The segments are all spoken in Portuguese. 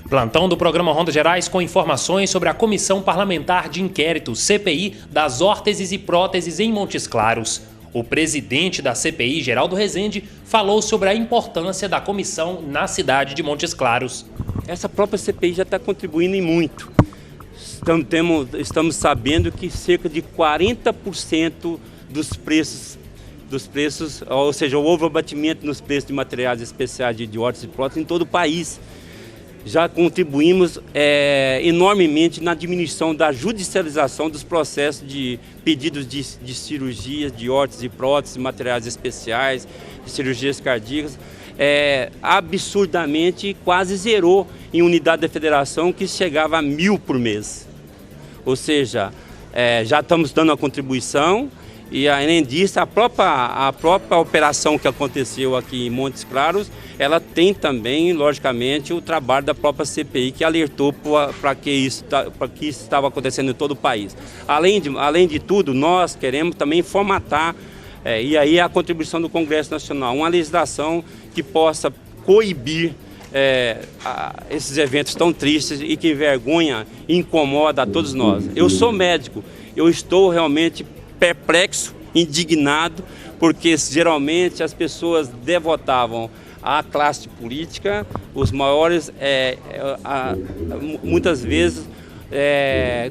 Plantão do programa Rondas Gerais com informações sobre a Comissão Parlamentar de Inquérito, CPI, das órteses e próteses em Montes Claros. O presidente da CPI, Geraldo Rezende, falou sobre a importância da comissão na cidade de Montes Claros. Essa própria CPI já está contribuindo em muito. Estamos sabendo que cerca de 40% dos preços, ou seja, houve abatimento nos preços de materiais especiais de órteses e próteses em todo o país. Já contribuímos enormemente na diminuição da judicialização dos processos de pedidos de cirurgias, de órteses e próteses, materiais especiais, de cirurgias cardíacas. Absurdamente quase zerou em unidade da federação, que chegava a 1.000 por mês. Ou seja, já estamos dando a contribuição. E além disso, a própria operação que aconteceu aqui em Montes Claros, ela tem também, logicamente, o trabalho da própria CPI, que alertou para que isso estava acontecendo em todo o país. Além de tudo, nós queremos também formatar, e aí a contribuição do Congresso Nacional, uma legislação que possa coibir esses eventos tão tristes e que envergonha e incomoda a todos nós. Eu sou médico, eu estou realmente perplexo, indignado, porque geralmente as pessoas devotavam à classe política os maiores, muitas vezes,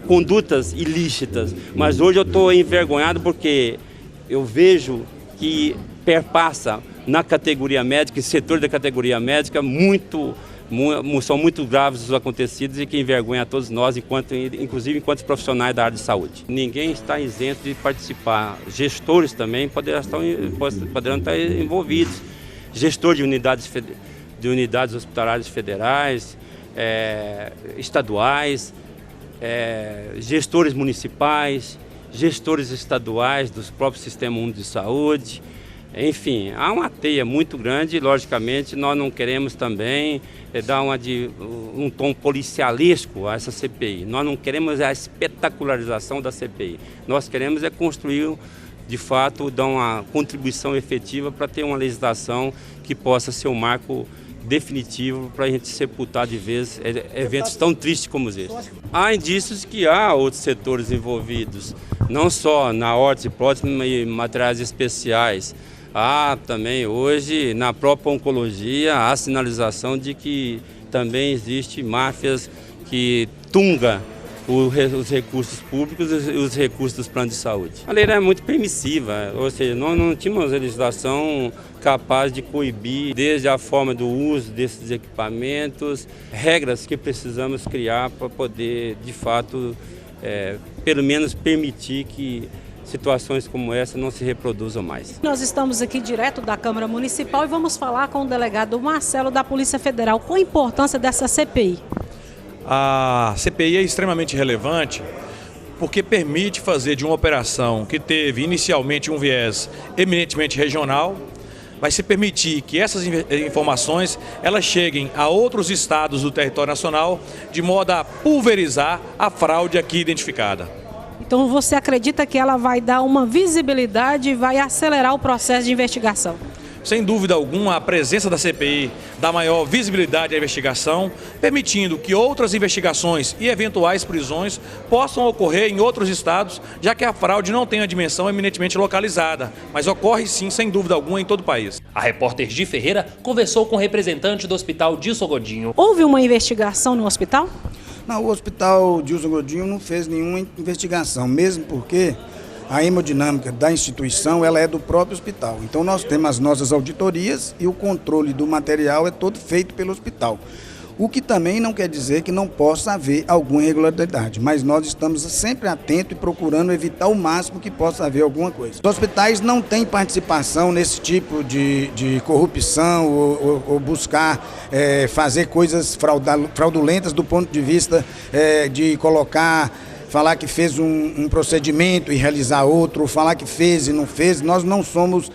condutas ilícitas. Mas hoje eu estou envergonhado porque eu vejo que perpassa na categoria médica, setor da categoria médica, são muito graves os acontecidos e que envergonha a todos nós, inclusive enquanto profissionais da área de saúde. Ninguém está isento de participar. Gestores também poderão estar envolvidos. Gestor de unidades hospitalares federais, estaduais, gestores municipais, gestores estaduais dos próprios Sistema Único de Saúde. Enfim, há uma teia muito grande e, logicamente, nós não queremos também dar um tom policialesco a essa CPI. Nós não queremos a espetacularização da CPI. Nós queremos construir, de fato, dar uma contribuição efetiva para ter uma legislação que possa ser um marco definitivo para a gente sepultar de vez eventos tão tristes como esse. Há indícios que há outros setores envolvidos, não só na órtese, prótese e materiais especiais. Há também hoje, na própria oncologia, a sinalização de que também existe máfias que tungam os recursos públicos e os recursos dos planos de saúde. A lei é muito permissiva, ou seja, nós não tínhamos legislação capaz de coibir, desde a forma do uso desses equipamentos, regras que precisamos criar para poder, de fato, pelo menos permitir que situações como essa não se reproduzam mais. Nós estamos aqui direto da Câmara Municipal e vamos falar com o delegado Marcelo da Polícia Federal. Qual a importância dessa CPI? A CPI é extremamente relevante porque permite fazer de uma operação que teve inicialmente um viés eminentemente regional, vai se permitir que essas informações elas cheguem a outros estados do território nacional de modo a pulverizar a fraude aqui identificada. Então você acredita que ela vai dar uma visibilidade e vai acelerar o processo de investigação? Sem dúvida alguma, a presença da CPI dá maior visibilidade à investigação, permitindo que outras investigações e eventuais prisões possam ocorrer em outros estados, já que a fraude não tem a dimensão eminentemente localizada, mas ocorre sim, sem dúvida alguma, em todo o país. A repórter Gi Ferreira conversou com o representante do Hospital Dilson Godinho. Houve uma investigação no hospital? Não, o Hospital Dilson Godinho não fez nenhuma investigação, mesmo porque a hemodinâmica da instituição ela é do próprio hospital. Então nós temos as nossas auditorias e o controle do material é todo feito pelo hospital. O que também não quer dizer que não possa haver alguma irregularidade, mas nós estamos sempre atentos e procurando evitar o máximo que possa haver alguma coisa. Os hospitais não têm participação nesse tipo de corrupção ou buscar fazer coisas fraudulentas do ponto de vista de falar que fez um procedimento e realizar outro, falar que fez e não fez. Nós não somos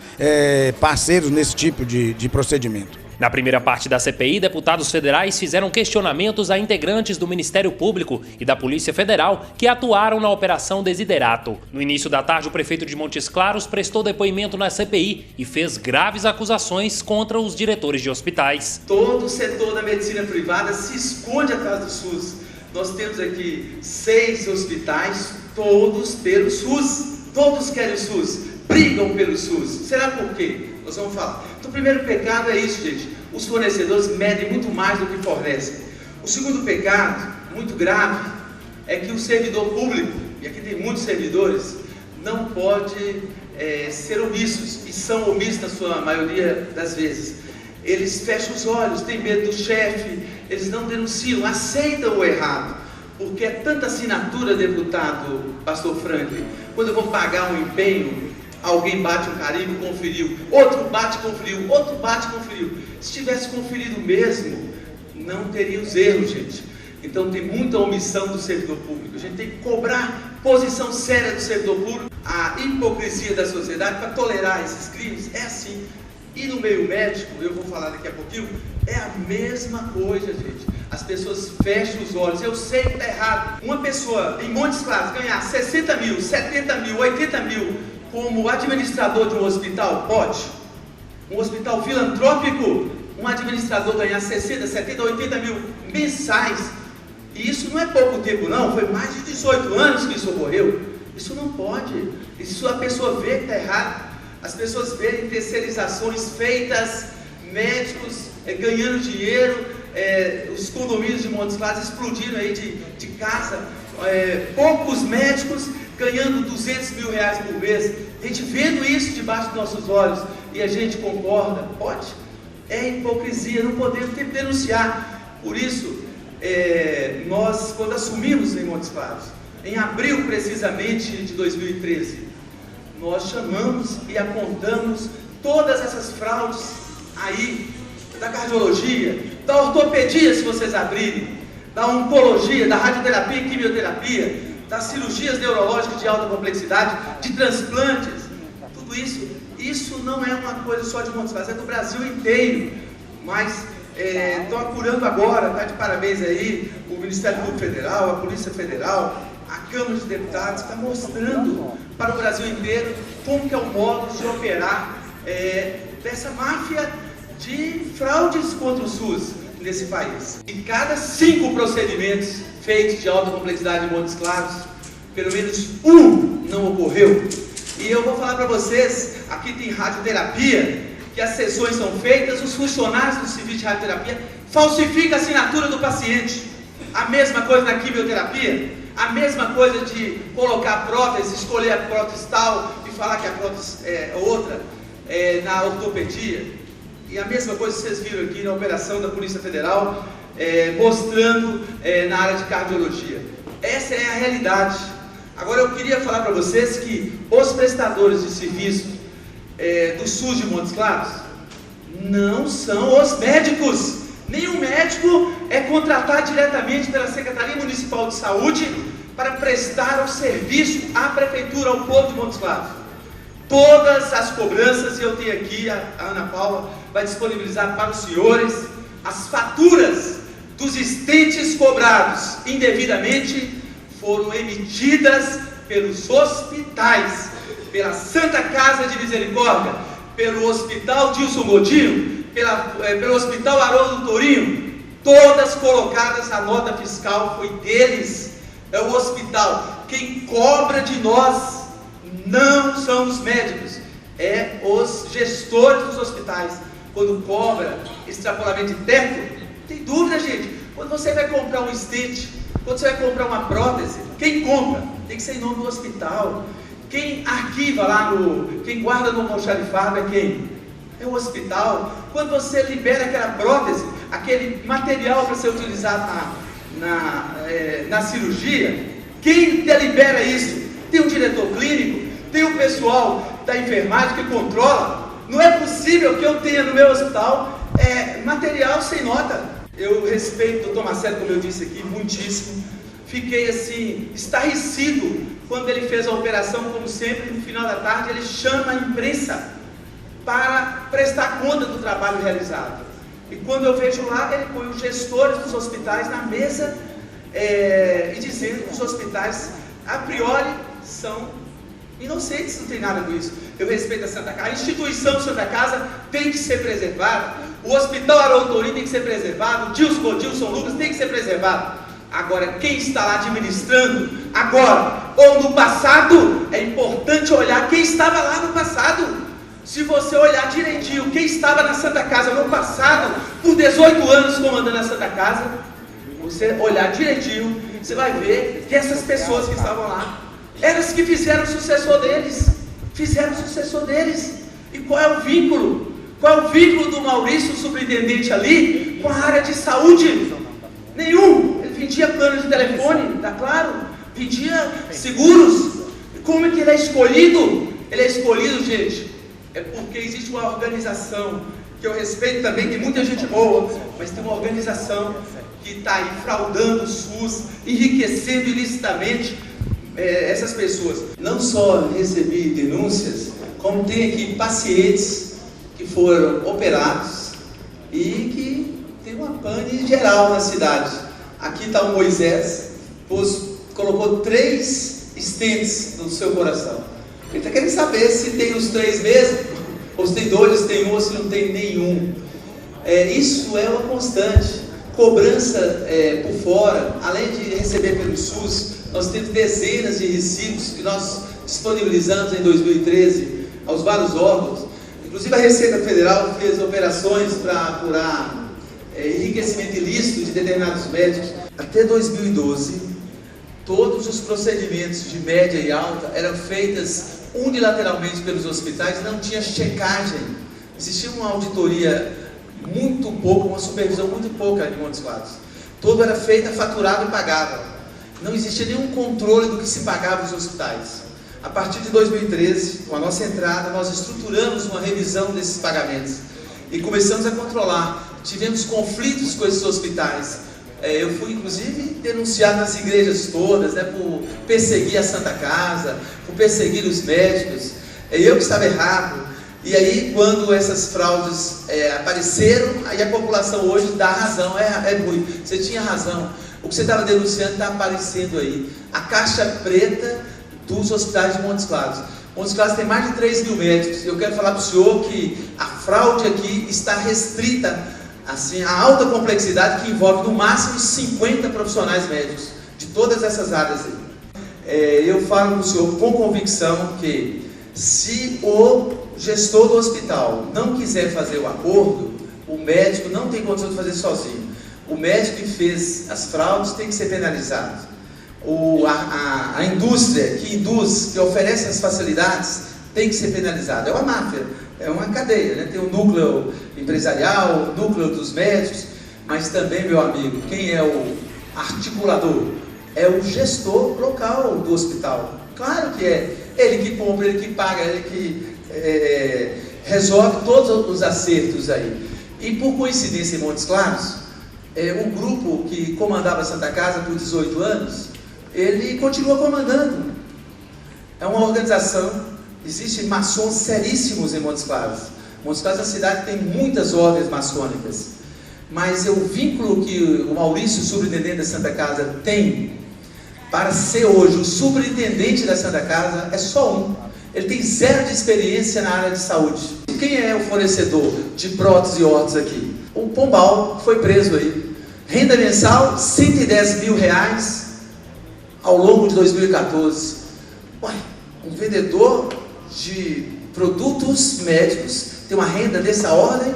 parceiros nesse tipo de procedimento. Na primeira parte da CPI, deputados federais fizeram questionamentos a integrantes do Ministério Público e da Polícia Federal que atuaram na Operação Desiderato. No início da tarde, o prefeito de Montes Claros prestou depoimento na CPI e fez graves acusações contra os diretores de hospitais. Todo o setor da medicina privada se esconde atrás do SUS. Nós temos aqui 6 hospitais, todos pelo SUS. Todos querem o SUS, brigam pelo SUS. Será por quê? Nós vamos falar. Então, o primeiro pecado é isso, gente. Os fornecedores medem muito mais do que fornecem. O segundo pecado, muito grave, é que o servidor público, e aqui tem muitos servidores, não pode ser omissos, e são omissos na sua maioria das vezes. Eles fecham os olhos, têm medo do chefe, eles não denunciam, aceitam o errado. Porque é tanta assinatura, deputado Pastor Franklin, quando eu vou pagar um empenho, alguém bate um carimbo, conferiu, outro bate, conferiu, outro bate, conferiu. Se tivesse conferido mesmo, não teria os erros, gente. Então tem muita omissão do servidor público. A gente tem que cobrar posição séria do servidor público. A hipocrisia da sociedade para tolerar esses crimes é assim. E no meio médico, eu vou falar daqui a pouquinho, é a mesma coisa, gente. As pessoas fecham os olhos. Eu sei que está errado. Uma pessoa em Montes Claros ganhar 60 mil, 70 mil, 80 mil como administrador de um hospital, pode? Um hospital filantrópico, um administrador ganhar 60, 70, 80 mil mensais. E isso não é pouco tempo não, foi mais de 18 anos que isso ocorreu. Isso não pode. Isso a pessoa vê que está errado. As pessoas veem terceirizações feitas, médicos ganhando dinheiro, os condomínios de Montes Claros explodindo aí de casa, poucos médicos ganhando 200 mil reais por mês, a gente vendo isso debaixo dos nossos olhos e a gente concorda, pode? É hipocrisia, não podemos, ter que denunciar. Por isso, nós, quando assumimos em Montes Claros, em abril precisamente de 2013, nós chamamos e apontamos todas essas fraudes aí, da cardiologia, da ortopedia, se vocês abrirem, da oncologia, da radioterapia e quimioterapia, das cirurgias neurológicas de alta complexidade, de transplantes, tudo isso. Isso não é uma coisa só de Montes Claros, é do Brasil inteiro. Mas estão apurando agora, está de parabéns aí, o Ministério Público Federal, a Polícia Federal, a Câmara dos Deputados, está mostrando para o Brasil inteiro como que é o modo de operar dessa máfia de fraudes contra o SUS nesse país. De cada 5 procedimentos feitos de alta complexidade em Montes Claros, pelo menos um não ocorreu. E eu vou falar para vocês, aqui tem radioterapia, que as sessões são feitas, os funcionários do serviço de radioterapia falsificam a assinatura do paciente. A mesma coisa na quimioterapia, a mesma coisa de colocar a prótese, escolher a prótese tal e falar que a prótese é outra, na ortopedia. E a mesma coisa que vocês viram aqui na operação da Polícia Federal, mostrando na área de cardiologia. Essa é a realidade. Agora eu queria falar para vocês que os prestadores de serviço do SUS de Montes Claros não são os médicos. Nenhum médico é contratado diretamente pela Secretaria Municipal de Saúde para prestar o serviço à Prefeitura, ao povo de Montes Claros. Todas as cobranças, eu tenho aqui, a Ana Paula vai disponibilizar para os senhores, as faturas dos estentes cobrados indevidamente foram emitidas pelos hospitais, pela Santa Casa de Misericórdia, pelo Hospital Dilson Godinho, pelo Hospital Haroldo Tourinho, todas colocadas, a nota fiscal foi deles, é o hospital. Quem cobra de nós não são os médicos, é os gestores dos hospitais. Quando cobra extrapolamento de teto, tem dúvida, gente. Quando você vai comprar um stent, quando você vai comprar uma prótese, quem compra? Tem que ser em nome do hospital. Quem arquiva lá quem guarda no almoxarifado é quem? É o hospital. Quando você libera aquela prótese, aquele material para ser utilizado na cirurgia, quem delibera isso? Tem um diretor clínico, tem o pessoal da enfermagem que controla. Não é possível que eu tenha no meu hospital material sem nota. Eu respeito o Dr. Marcelo, como eu disse aqui, muitíssimo. Fiquei assim, estarrecido quando ele fez a operação, como sempre, no final da tarde, ele chama a imprensa para prestar conta do trabalho realizado. E quando eu vejo lá, ele põe os gestores dos hospitais na mesa e dizendo que os hospitais, a priori, são inocentes, não tem nada com isso. Eu respeito a Santa Casa, a instituição Santa Casa tem que ser preservada, o Hospital Haroldo Torini tem que ser preservado, o Dilson Lucas tem que ser preservado. Agora, quem está lá administrando, agora ou no passado, é importante olhar quem estava lá no passado. Se você olhar direitinho quem estava na Santa Casa no passado, por 18 anos comandando a Santa Casa, você olhar direitinho, você vai ver que essas pessoas que estavam lá, elas que fizeram o sucessor deles, E qual é o vínculo? Qual é o vínculo do Maurício, o superintendente ali, com a área de saúde? Nenhum. Ele vendia plano de telefone, tá claro? Vendia seguros. Como é que ele é escolhido? Ele é escolhido, gente, é porque existe uma organização, que eu respeito também, tem muita gente boa, mas tem uma organização que está aí fraudando o SUS, enriquecendo ilicitamente essas pessoas. Não só recebi denúncias, como tem aqui pacientes que foram operados e que tem uma pane geral na cidade. Aqui está o Moisés, colocou 3 stents no seu coração. Ele está querendo saber se tem os 3 mesmo, ou se tem 2, se tem 1, ou se não tem nenhum. Isso é uma constante. Cobrança por fora, além de receber pelo SUS, nós temos dezenas de recibos que nós disponibilizamos em 2013 aos vários órgãos. Inclusive a Receita Federal fez operações para apurar enriquecimento ilícito de determinados médicos. Até 2012, todos os procedimentos de média e alta eram feitos unilateralmente pelos hospitais, não tinha checagem. Existia uma auditoria muito pouco, uma supervisão muito pouca em Montes Claros. Todo era feito, faturado e pagado. Não existia nenhum controle do que se pagava nos hospitais. A partir de 2013, com a nossa entrada, nós estruturamos uma revisão desses pagamentos e começamos a controlar. Tivemos conflitos com esses hospitais. Eu fui, inclusive, denunciado nas igrejas todas, por perseguir a Santa Casa, por perseguir os médicos. Eu que estava errado. E aí, quando essas fraudes apareceram, aí a população hoje dá razão. Rui, você tinha razão. O que você estava denunciando está aparecendo aí. A caixa preta dos hospitais de Montes Claros. Montes Claros tem mais de 3 mil médicos. Eu quero falar para o senhor que a fraude aqui está restrita assim, a alta complexidade que envolve no máximo 50 profissionais médicos de todas essas áreas aí. Eu falo para o senhor com convicção que se o gestor do hospital não quiser fazer o acordo, o médico não tem condição de fazer sozinho. O médico que fez as fraudes tem que ser penalizado. A indústria que oferece as facilidades tem que ser penalizada. É uma máfia, é uma cadeia, tem o núcleo empresarial, o núcleo dos médicos, mas também, meu amigo, quem é o articulador? É o gestor local do hospital. Claro que é ele que compra, ele que paga, ele que resolve todos os acertos aí. E por coincidência em Montes Claros, o grupo que comandava a Santa Casa por 18 anos, ele continua comandando. É uma organização, existem maçons seríssimos em Montes Claros. Montes Claros é uma cidade que tem muitas ordens maçônicas, mas o vínculo que o Maurício, o superintendente da Santa Casa, tem para ser hoje o superintendente da Santa Casa é só um. Ele tem 0 de experiência na área de saúde. Quem é o fornecedor de próteses e órtons aqui? O Pombal foi preso aí. Renda mensal, R$110 mil ao longo de 2014. Ué, um vendedor de produtos médicos tem uma renda dessa ordem?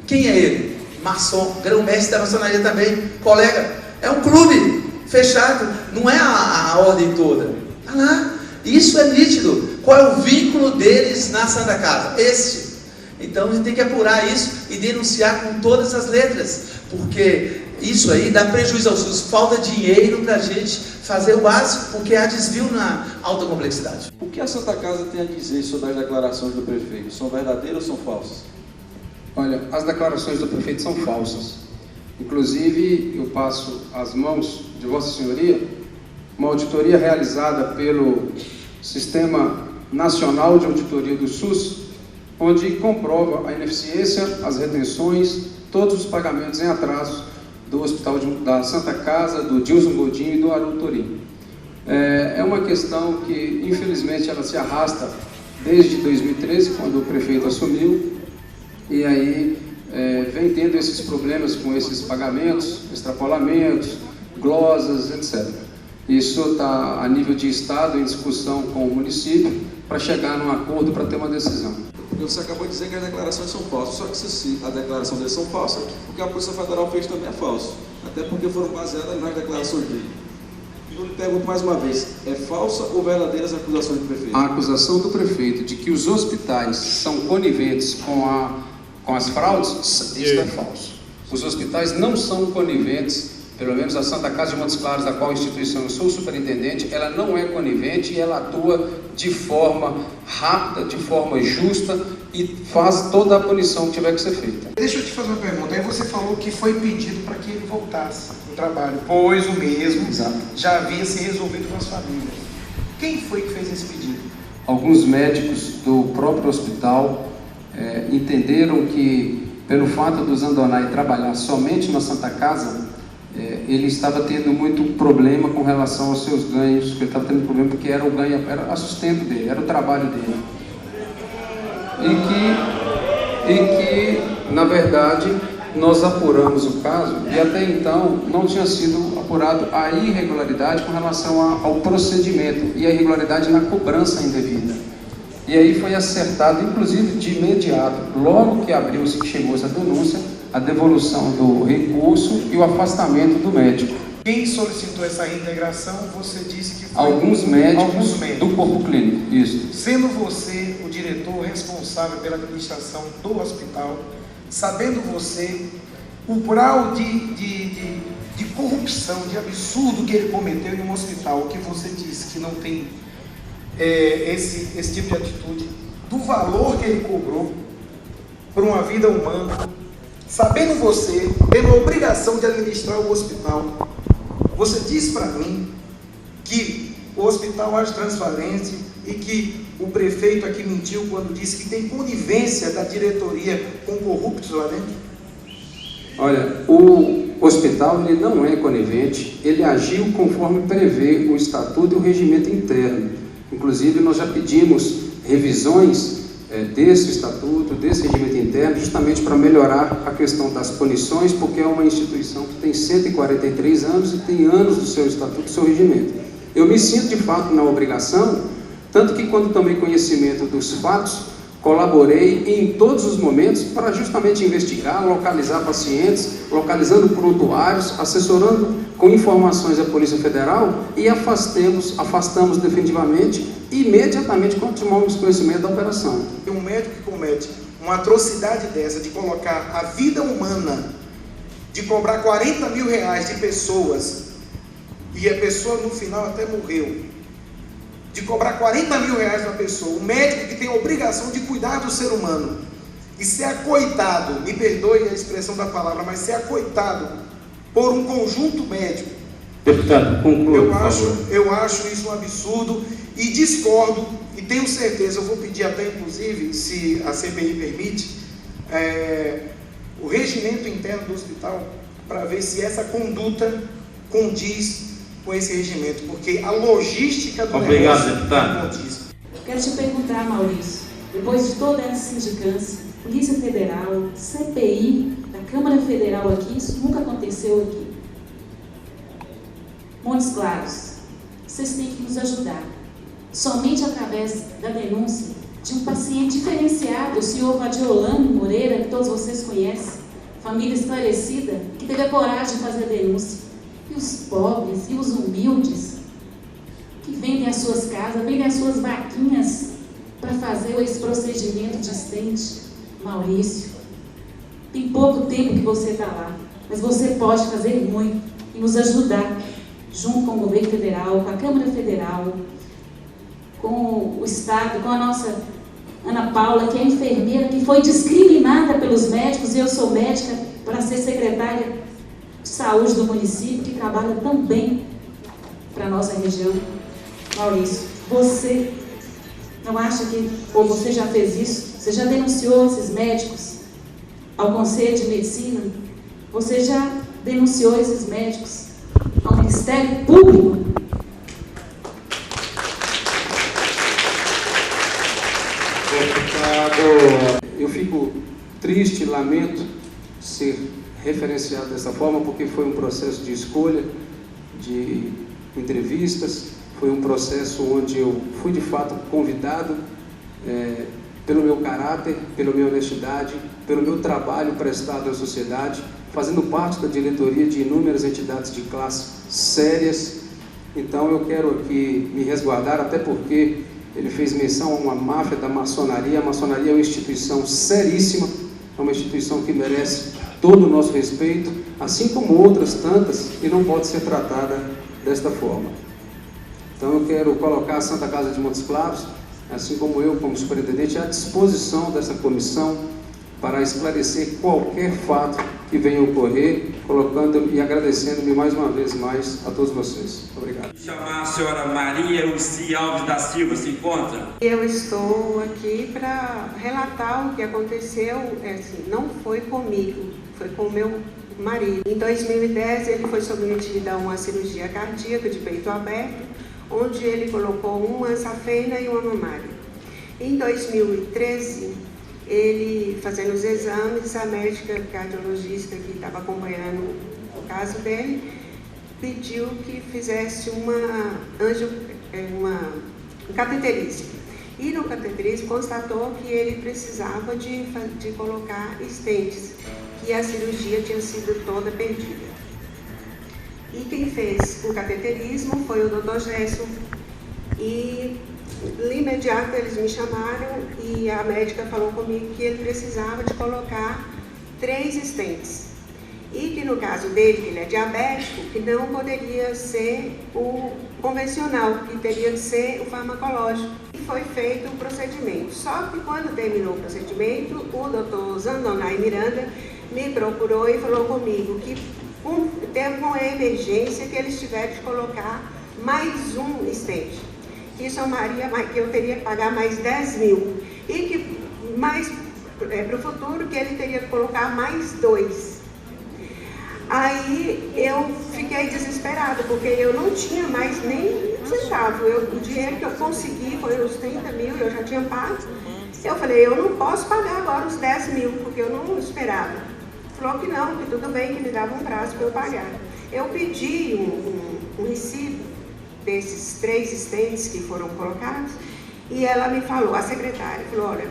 Quem é ele? Maçom, grão-mestre da maçonaria também, colega. É um clube fechado, não é a ordem toda. Está lá. Isso é nítido. Qual é o vínculo deles na Santa Casa? Esse. Então a gente tem que apurar isso e denunciar com todas as letras, porque isso aí dá prejuízo ao SUS. Falta dinheiro para a gente fazer o básico, porque há desvio na alta complexidade. O que a Santa Casa tem a dizer sobre as declarações do prefeito? São verdadeiras ou são falsas? Olha, as declarações do prefeito são falsas. Inclusive, eu passo às mãos de Vossa Senhoria uma auditoria realizada pelo Sistema Nacional de Auditoria do SUS, onde comprova a ineficiência, as retenções, todos os pagamentos em atraso do Hospital da Santa Casa, do Dilson Godinho e do Haroldo Torim. É uma questão que, infelizmente, ela se arrasta desde 2013, quando o prefeito assumiu, e aí vem tendo esses problemas com esses pagamentos, extrapolamentos, glosas, etc. Isso está a nível de Estado, em discussão com o município, para chegar num acordo, para ter uma decisão. Você acabou de dizer que as declarações são falsas, só que se a declaração deles são falsas, o que a Polícia Federal fez também é falso, até porque foram baseadas nas declarações dele. Eu lhe pergunto mais uma vez, é falsa ou verdadeira as acusações do prefeito? A acusação do prefeito de que os hospitais são coniventes com as fraudes, isso é falso. Os hospitais não são coniventes, pelo menos a Santa Casa de Montes Claros, da qual instituição eu sou superintendente, ela não é conivente e ela atua de forma rápida, de forma justa e faz toda a punição que tiver que ser feita. Deixa eu te fazer uma pergunta. Aí você falou que foi pedido para que ele voltasse ao trabalho, pois o mesmo já havia se resolvido com as famílias. Quem foi que fez esse pedido? Alguns médicos do próprio hospital entenderam que, pelo fato do Zandonai trabalhar somente na Santa Casa, ele estava tendo muito problema com relação aos seus ganhos, ele estava tendo problema porque era o sustento dele, era o trabalho dele. E que, na verdade, nós apuramos o caso e até então não tinha sido apurado a irregularidade com relação ao procedimento e a irregularidade na cobrança indevida. E aí foi acertado, inclusive de imediato, logo que chegou essa denúncia, a devolução do recurso e o afastamento do médico. Quem solicitou essa reintegração, você disse que foi... Alguns médicos do corpo clínico, isso. Sendo você o diretor responsável pela administração do hospital, sabendo você o grau de corrupção, de absurdo que ele cometeu em um hospital, que você disse que não tem esse tipo de atitude, do valor que ele cobrou por uma vida humana, sabendo você, tendo a obrigação de administrar o hospital, você disse para mim que o hospital age transparente e que o prefeito aqui mentiu quando disse que tem conivência da diretoria com corruptos lá dentro? Olha, o hospital ele não é conivente, ele agiu conforme prevê o estatuto e o regimento interno. Inclusive, nós já pedimos revisões desse estatuto, desse regimento interno, justamente para melhorar a questão das punições, porque é uma instituição que tem 143 anos e tem anos do seu estatuto, do seu regimento. Eu me sinto, de fato, na obrigação, tanto que quando tomei conhecimento dos fatos, colaborei em todos os momentos para justamente investigar, localizar pacientes, localizando prontuários, assessorando com informações a Polícia Federal e afastamos definitivamente e imediatamente quando tomamos conhecimento da operação. Um médico que comete uma atrocidade dessa, de colocar a vida humana, de cobrar 40 mil reais de pessoas, e a pessoa no final até morreu, de cobrar 40 mil reais da pessoa, um médico que tem a obrigação de cuidar do ser humano, e ser acoitado, me perdoe a expressão da palavra, mas ser acoitado por um conjunto médico. Deputado, conclua, eu acho isso um absurdo e discordo, e tenho certeza, eu vou pedir até inclusive, se a CPI permite, o regimento interno do hospital, para ver se essa conduta condiz com esse regimento, porque a logística do negócio não condiz. Quero te perguntar, Maurício, depois de toda essa sindicância, Polícia Federal, CPI, da Câmara Federal aqui, isso nunca aconteceu aqui. Montes Claros, vocês têm que nos ajudar. Somente através da denúncia de um paciente diferenciado, o senhor Vadiolano Moreira, que todos vocês conhecem, família esclarecida, que teve a coragem de fazer a denúncia. E os pobres e os humildes, que vendem as suas casas, vendem as suas vaquinhas para fazer esse procedimento distante. Maurício, tem pouco tempo que você está lá, mas você pode fazer muito e nos ajudar, junto com o governo federal, com a Câmara Federal, com o Estado, com a nossa Ana Paula, que é enfermeira, que foi discriminada pelos médicos, e eu sou médica para ser secretária de saúde do município, que trabalha tão bem para a nossa região. Maurício, você não acha que, ou você já fez isso, Você já denunciou esses médicos ao Conselho de Medicina? Você já denunciou esses médicos ao Ministério Público? Eu fico triste, lamento ser referenciado dessa forma, porque foi um processo de escolha, de entrevistas, foi um processo onde eu fui de fato convidado pelo meu caráter, pela minha honestidade, pelo meu trabalho prestado à sociedade, fazendo parte da diretoria de inúmeras entidades de classe sérias. Então eu quero aqui me resguardar, até porque ele fez menção a uma máfia da maçonaria. A maçonaria é uma instituição seríssima, é uma instituição que merece todo o nosso respeito, assim como outras tantas, e não pode ser tratada desta forma. Então eu quero colocar a Santa Casa de Montes Claros, assim como eu, como superintendente, à disposição dessa comissão para esclarecer qualquer fato que venha ocorrer, colocando e agradecendo-me mais uma vez a todos vocês. Obrigado. Chamar a senhora Maria Luci Alves da Silva, se encontra? Eu estou aqui para relatar o que aconteceu, não foi comigo, foi com o meu marido. Em 2010 ele foi submetido a uma cirurgia cardíaca de peito aberto, onde ele colocou uma safena e uma mamária. Em 2013, ele fazendo os exames, a médica cardiologista que estava acompanhando o caso dele pediu que fizesse um cateterismo. E no cateterismo constatou que ele precisava de colocar estentes, que a cirurgia tinha sido toda perdida. E quem fez o cateterismo foi o Dr. Gerson. E de imediato eles me chamaram e a médica falou comigo que ele precisava de colocar 3 estentes. E que no caso dele, que ele é diabético, que não poderia ser o convencional, que teria que ser o farmacológico. E foi feito o procedimento. Só que quando terminou o procedimento, o Dr. Zandonai Miranda me procurou e falou comigo que teve uma emergência que eles tiveram de colocar mais um estente. Que somaria, que eu teria que pagar mais 10 mil. E que mais para o futuro que ele teria que colocar mais 2. Aí eu fiquei desesperada, porque eu não tinha mais nem um centavo. O dinheiro que eu consegui foi os 30 mil, eu já tinha pago. Eu falei, eu não posso pagar agora os 10 mil, porque eu não esperava. Falou que não, que tudo bem, que me dava um prazo para eu pagar. Eu pedi um recibo desses 3 estentes que foram colocados, e ela me falou, a secretária, falou, olha,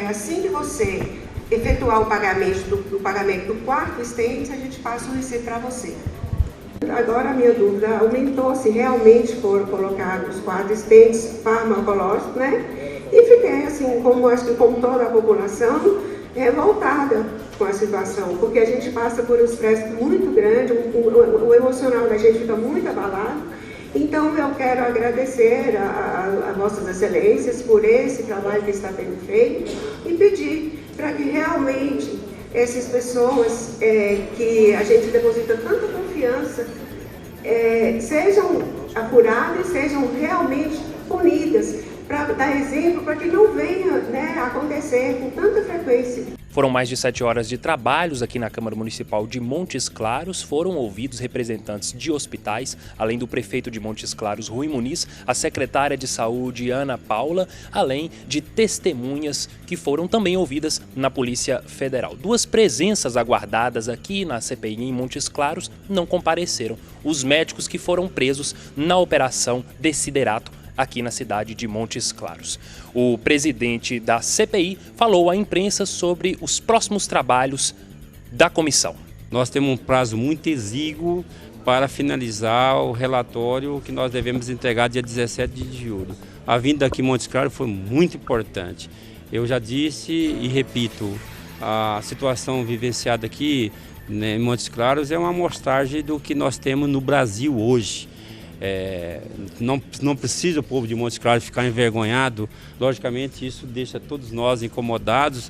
assim que você efetuar o pagamento do 4º estente, a gente passa o recibo para você. Agora a minha dúvida aumentou se realmente foram colocados 4 estentes farmacológicos, né? E fiquei assim, acho que como toda a população, revoltada com a situação, porque a gente passa por um estresse muito grande, o emocional da gente fica muito abalado. Então eu quero agradecer a Vossas Excelências por esse trabalho que está sendo feito e pedir para que realmente essas pessoas que a gente deposita tanta confiança sejam apuradas, sejam realmente punidas, para dar exemplo, para que não venha acontecer com tanta frequência. Foram mais de 7 horas de trabalhos aqui na Câmara Municipal de Montes Claros. Foram ouvidos representantes de hospitais, além do prefeito de Montes Claros, Rui Muniz, a secretária de Saúde, Ana Paula, além de testemunhas que foram também ouvidas na Polícia Federal. 2 presenças aguardadas aqui na CPI em Montes Claros não compareceram. Os médicos que foram presos na Operação Desiderato, aqui na cidade de Montes Claros. O presidente da CPI falou à imprensa sobre os próximos trabalhos da comissão. Nós temos um prazo muito exíguo para finalizar o relatório que nós devemos entregar dia 17 de julho. A vinda aqui em Montes Claros foi muito importante. Eu já disse e repito, a situação vivenciada aqui em Montes Claros é uma amostragem do que nós temos no Brasil hoje. Não precisa o povo de Montes Claros ficar envergonhado, logicamente isso deixa todos nós incomodados,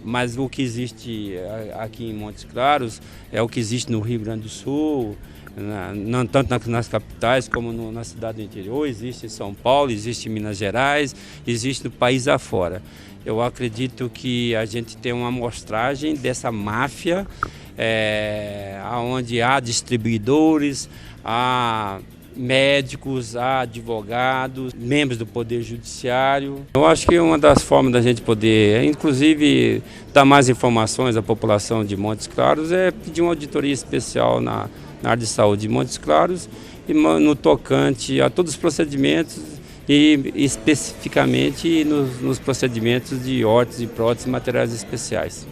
mas o que existe aqui em Montes Claros é o que existe no Rio Grande do Sul, não tanto nas capitais como na cidade do interior, existe em São Paulo, existe em Minas Gerais, existe no país afora. Eu acredito que a gente tem uma amostragem dessa máfia, onde há distribuidores, há médicos, há advogados, membros do Poder Judiciário. Eu acho que uma das formas da gente poder, inclusive, dar mais informações à população de Montes Claros é pedir uma auditoria especial na área de saúde de Montes Claros e no tocante a todos os procedimentos e especificamente nos procedimentos de órteses e próteses e materiais especiais.